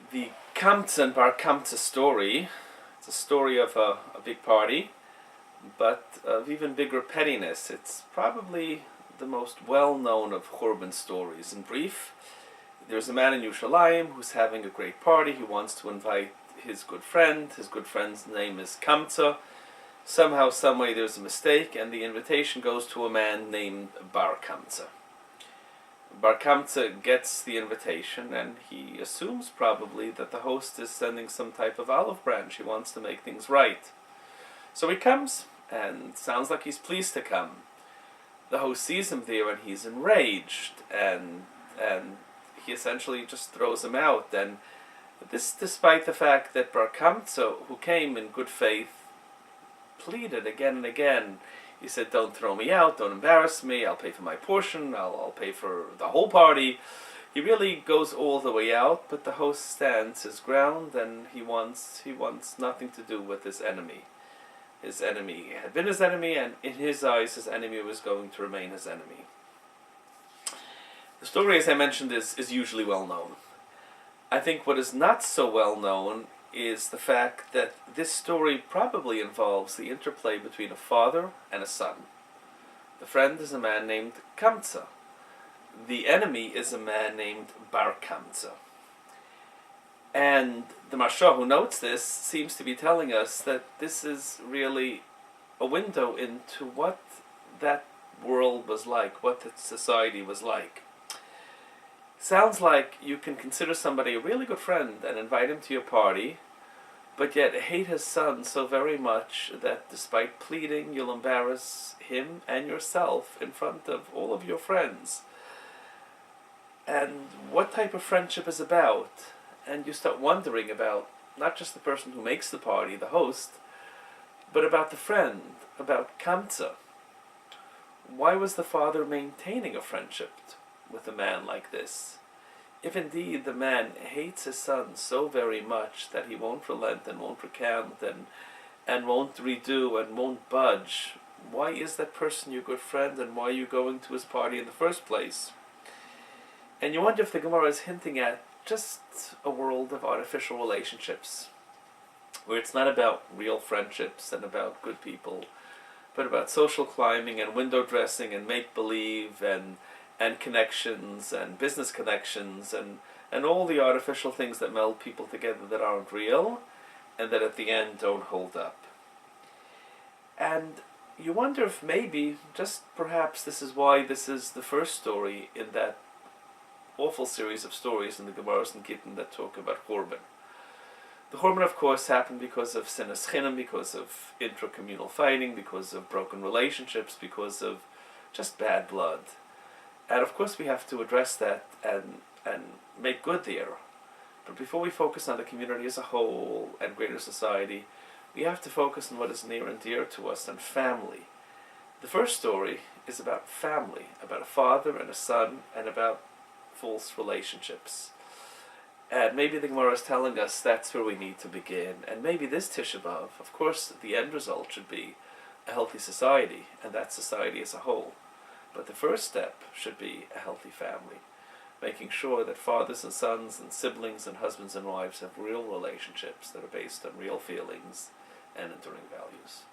The Kamtza and Bar Kamtza story, it's a story of a big party, but of even bigger pettiness. It's probably the most well-known of Churban stories. In brief, there's a man in Yerushalayim who's having a great party. He wants to invite his good friend. His good friend's name is Kamtza. Somehow, someway, there's a mistake, and the invitation goes to a man named Bar Kamtza. Bar Kamtza gets the invitation, and he assumes probably that the host is sending some type of olive branch. He wants to make things right. So he comes, and sounds like he's pleased to come. The host sees him there, and he's enraged, and he essentially just throws him out. And this despite the fact that Bar Kamtza, who came in good faith, pleaded again and again. He said, "Don't throw me out, don't embarrass me, I'll pay for my portion, I'll pay for the whole party." He really goes all the way out, but the host stands his ground, and he wants nothing to do with his enemy. His enemy had been his enemy, and in his eyes, his enemy was going to remain his enemy. The story, as I mentioned, is usually well known. I think what is not so well known is the fact that this story probably involves the interplay between a father and a son. The friend is a man named Kamtza. The enemy is a man named Bar Kamtza. And the Marsha, who notes this, seems to be telling us that this is really a window into what that world was like, what that society was like. Sounds like you can consider somebody a really good friend and invite him to your party, but yet hate his son so very much that despite pleading, you'll embarrass him and yourself in front of all of your friends. And what type of friendship is about? And you start wondering about not just the person who makes the party, the host, but about the friend, about Kamtza. Why was the father maintaining a friendship with a man like this? If indeed the man hates his son so very much that he won't relent and won't recant and won't redo and won't budge, why is that person your good friend, and why are you going to his party in the first place? And you wonder if the Gemara is hinting at just a world of artificial relationships, where it's not about real friendships and about good people, but about social climbing and window dressing and make-believe and connections and business connections and all the artificial things that meld people together that aren't real and that at the end don't hold up. And you wonder if maybe, just perhaps, this is why this is the first story in that awful series of stories in the Gemaras and Gittin that talk about Churban. The Churban, of course, happened because of sinas chinam, because of intra-communal fighting, because of broken relationships, because of just bad blood. And of course we have to address that and make good there. But before we focus on the community as a whole and greater society, we have to focus on what is near and dear to us, and family. The first story is about family, about a father and a son, and about false relationships. And maybe the Gemara is telling us that's where we need to begin. And maybe this Tisha B'Av, of course, the end result should be a healthy society, and that society as a whole. But the first step should be a healthy family, making sure that fathers and sons and siblings and husbands and wives have real relationships that are based on real feelings and enduring values.